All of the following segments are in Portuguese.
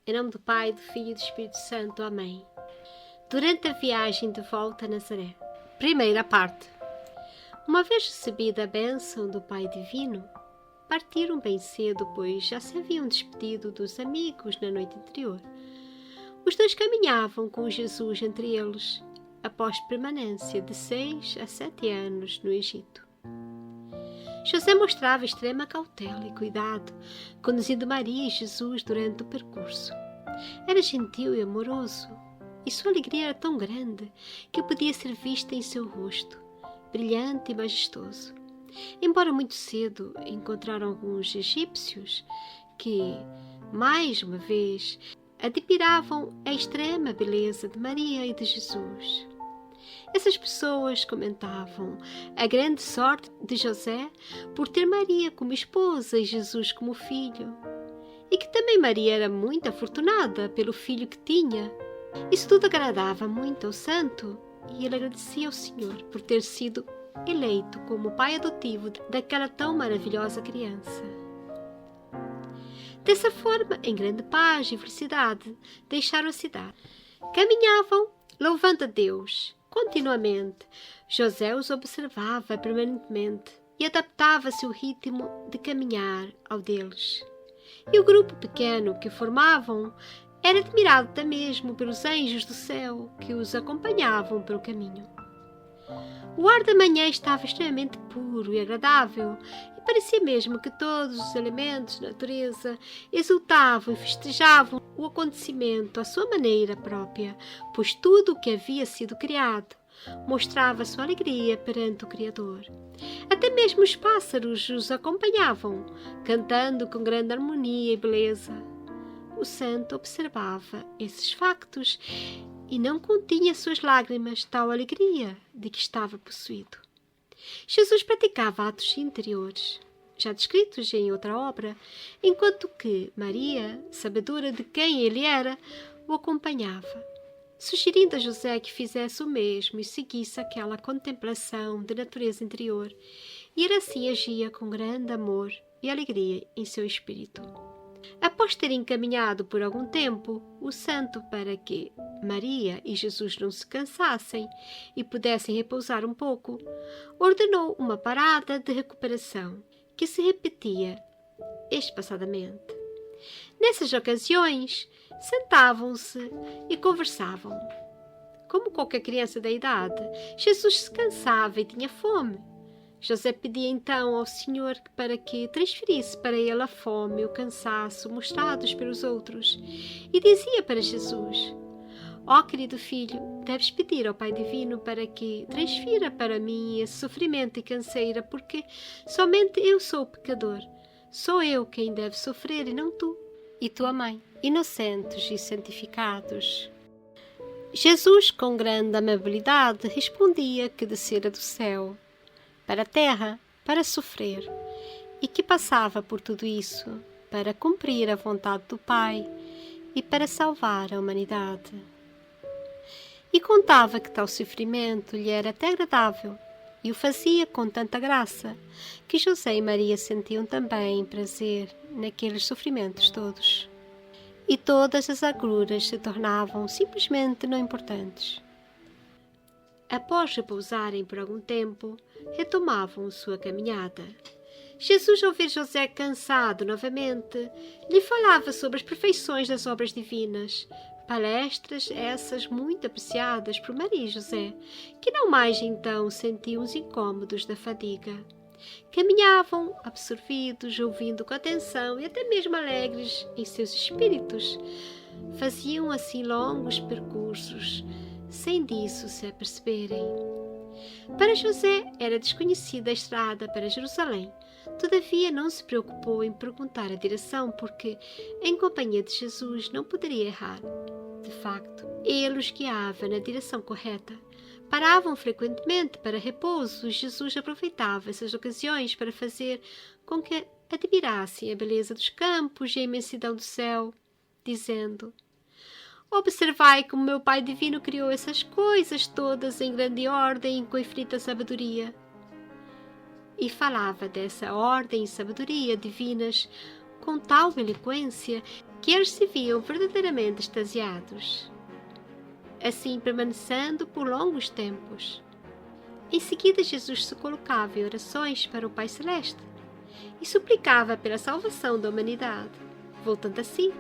Em nome do Pai, do Filho e do Espírito Santo. Amém. Durante a viagem de volta a Nazaré. Primeira parte. Uma vez recebida a bênção do Pai Divino, partiram bem cedo, pois já se haviam despedido dos amigos na noite anterior. Os dois caminhavam com Jesus entre eles, após permanência de 6 a 7 anos no Egito. José mostrava extrema cautela e cuidado, conduzindo Maria e Jesus durante o percurso. Era gentil e amoroso, e sua alegria era tão grande que podia ser vista em seu rosto, brilhante e majestoso. Embora muito cedo encontraram alguns egípcios que, mais uma vez, admiravam a extrema beleza de Maria e de Jesus. Essas pessoas comentavam a grande sorte de José por ter Maria como esposa e Jesus como filho, e que também Maria era muito afortunada pelo filho que tinha. Isso tudo agradava muito ao santo, e ele agradecia ao Senhor por ter sido eleito como pai adotivo daquela tão maravilhosa criança. Dessa forma, em grande paz e felicidade, deixaram a cidade. Caminhavam, louvando a Deus. Continuamente, José os observava permanentemente e adaptava-se o ritmo de caminhar ao deles. E o grupo pequeno que formavam era admirado até mesmo pelos anjos do céu que os acompanhavam pelo caminho. O ar da manhã estava extremamente puro e agradável, e parecia mesmo que todos os elementos da natureza exultavam e festejavam o acontecimento à sua maneira própria, pois tudo o que havia sido criado mostrava sua alegria perante o Criador. Até mesmo os pássaros os acompanhavam, cantando com grande harmonia e beleza. O santo observava esses factos e não continha suas lágrimas tal alegria de que estava possuído. Jesus praticava atos interiores, já descritos em outra obra, enquanto que Maria, sabedora de quem ele era, o acompanhava, sugerindo a José que fizesse o mesmo e seguisse aquela contemplação de natureza interior, e ele assim agia com grande amor e alegria em seu espírito. Após terem caminhado por algum tempo, o santo, para que Maria e Jesus não se cansassem e pudessem repousar um pouco, ordenou uma parada de recuperação, que se repetia espaçadamente. Nessas ocasiões, sentavam-se e conversavam. Como qualquer criança da idade, Jesus se cansava e tinha fome. José pedia então ao Senhor para que transferisse para ele a fome e o cansaço mostrados pelos outros, e dizia para Jesus: ó querido filho, deves pedir ao Pai Divino para que transfira para mim esse sofrimento e canseira, porque somente eu sou o pecador. Sou eu quem deve sofrer e não tu e tua mãe, inocentes e santificados. Jesus, com grande amabilidade, respondia que descera do céu para a terra para sofrer, e que passava por tudo isso para cumprir a vontade do Pai e para salvar a humanidade. E contava que tal sofrimento lhe era até agradável, e o fazia com tanta graça, que José e Maria sentiam também prazer naqueles sofrimentos todos. E todas as agruras se tornavam simplesmente não importantes. Após repousarem por algum tempo, retomavam sua caminhada. Jesus, ao ver José cansado novamente, lhe falava sobre as perfeições das obras divinas, palestras essas muito apreciadas por Maria e José, que não mais então sentiam os incômodos da fadiga. Caminhavam absorvidos, ouvindo com atenção e até mesmo alegres em seus espíritos. Faziam assim longos percursos, sem disso se aperceberem. Para José era desconhecida a estrada para Jerusalém. Todavia não se preocupou em perguntar a direção, porque em companhia de Jesus não poderia errar. De facto, ele os guiava na direção correta. Paravam frequentemente para repouso e Jesus aproveitava essas ocasiões para fazer com que admirassem a beleza dos campos e a imensidão do céu, dizendo: observai como meu Pai Divino criou essas coisas todas em grande ordem e com infinita sabedoria. E falava dessa ordem e sabedoria divinas com tal eloquência que eles se viam verdadeiramente extasiados, assim permanecendo por longos tempos. Em seguida, Jesus se colocava em orações para o Pai Celeste e suplicava pela salvação da humanidade. Voltando assim,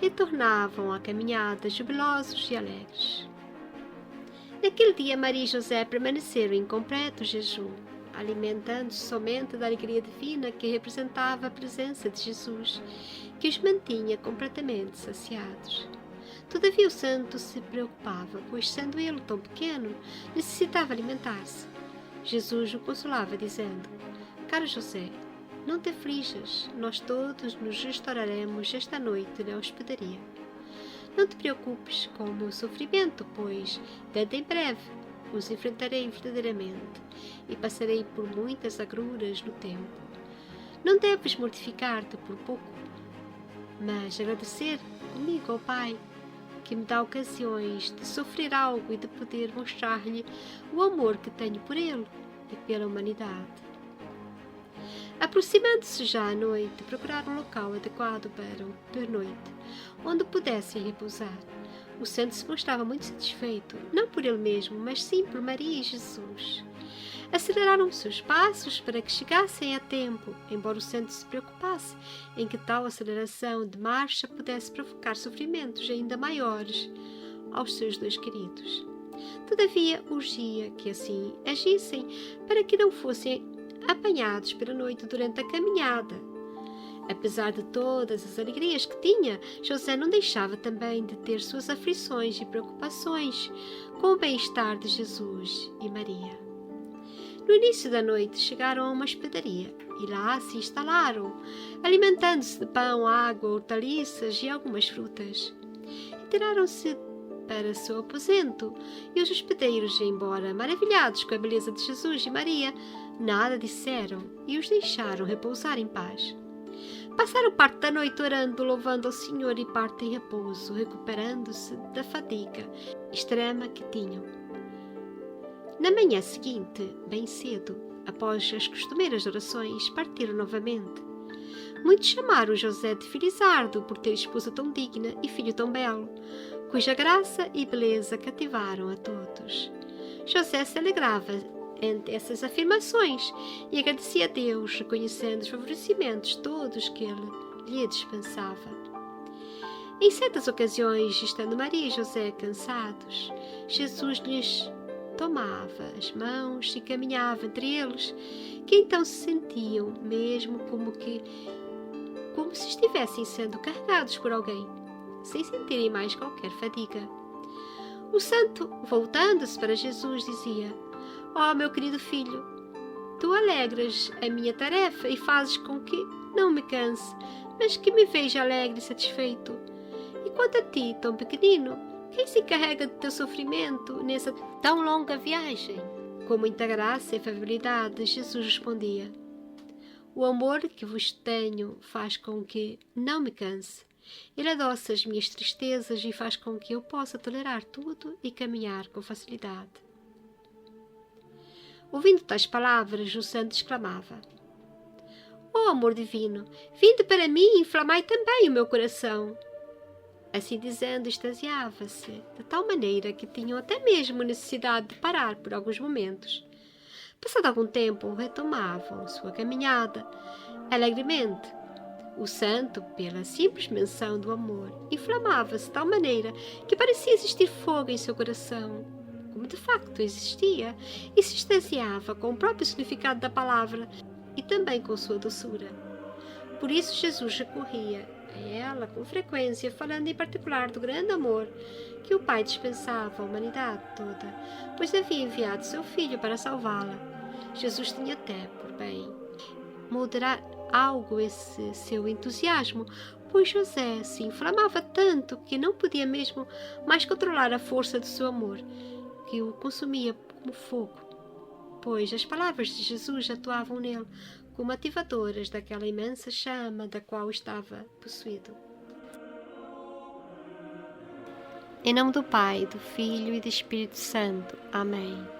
retornavam à caminhada jubilosos e alegres. Naquele dia, Maria e José permaneceram em completo jejum, alimentando-se somente da alegria divina que representava a presença de Jesus, que os mantinha completamente saciados. Todavia o santo se preocupava, pois, sendo ele tão pequeno, necessitava alimentar-se. Jesus o consolava, dizendo: Caro José, não te aflijas, nós todos nos restauraremos esta noite na hospedaria. Não te preocupes com o meu sofrimento, pois, dentro em breve, os enfrentarei verdadeiramente e passarei por muitas agruras no tempo. Não deves mortificar-te por pouco, mas agradecer comigo ao Pai, que me dá ocasiões de sofrer algo e de poder mostrar-lhe o amor que tenho por ele e pela humanidade. Aproximando-se já à noite, procuraram um local adequado para o pernoite, onde pudessem repousar. O santo se mostrava muito satisfeito, não por ele mesmo, mas sim por Maria e Jesus. Aceleraram seus passos para que chegassem a tempo, embora o santo se preocupasse em que tal aceleração de marcha pudesse provocar sofrimentos ainda maiores aos seus dois queridos. Todavia, urgia que assim agissem para que não fossem apanhados pela noite durante a caminhada. Apesar de todas as alegrias que tinha, José não deixava também de ter suas aflições e preocupações com o bem-estar de Jesus e Maria. No início da noite chegaram a uma hospedaria e lá se instalaram, alimentando-se de pão, água, hortaliças e algumas frutas. Retiraram-se para seu aposento e os hospedeiros, embora maravilhados com a beleza de Jesus e Maria, nada disseram e os deixaram repousar em paz. Passaram parte da noite orando, louvando ao Senhor e parte em repouso, recuperando-se da fadiga extrema que tinham. Na manhã seguinte, bem cedo, após as costumeiras orações, partiram novamente. Muitos chamaram José de Felizardo por ter esposa tão digna e filho tão belo, cuja graça e beleza cativaram a todos. José se alegrava ante essas afirmações e agradecia a Deus, reconhecendo os favorecimentos todos que ele lhe dispensava. Em certas ocasiões, estando Maria e José cansados, Jesus lhes tomava as mãos e caminhava entre eles, que então se sentiam mesmo como se estivessem sendo carregados por alguém, sem sentirem mais qualquer fadiga. O santo, voltando-se para Jesus, dizia: Ó meu querido filho, tu alegras a minha tarefa e fazes com que não me canse, mas que me veja alegre e satisfeito. E quanto a ti, tão pequenino, quem se encarrega do teu sofrimento nessa tão longa viagem? Com muita graça e afabilidade, Jesus respondia: O amor que vos tenho faz com que não me canse. Ele adoça as minhas tristezas e faz com que eu possa tolerar tudo e caminhar com facilidade. Ouvindo tais palavras, o santo exclamava: Ó amor divino, vinde para mim e inflamai também o meu coração. Assim dizendo, extasiava-se de tal maneira que tinham até mesmo necessidade de parar por alguns momentos. Passado algum tempo, retomavam sua caminhada alegremente. O santo, pela simples menção do amor, inflamava-se de tal maneira que parecia existir fogo em seu coração, como de facto existia, e se extasiava com o próprio significado da palavra e também com sua doçura. Por isso Jesus recorria a ela com frequência, falando em particular do grande amor que o Pai dispensava à humanidade toda, pois havia enviado seu Filho para salvá-la. Jesus tinha até por bem moderar algo esse seu entusiasmo, pois José se inflamava tanto que não podia mesmo mais controlar a força do seu amor, que o consumia como fogo, pois as palavras de Jesus atuavam nele como ativadoras daquela imensa chama da qual estava possuído. Em nome do Pai, do Filho e do Espírito Santo. Amém.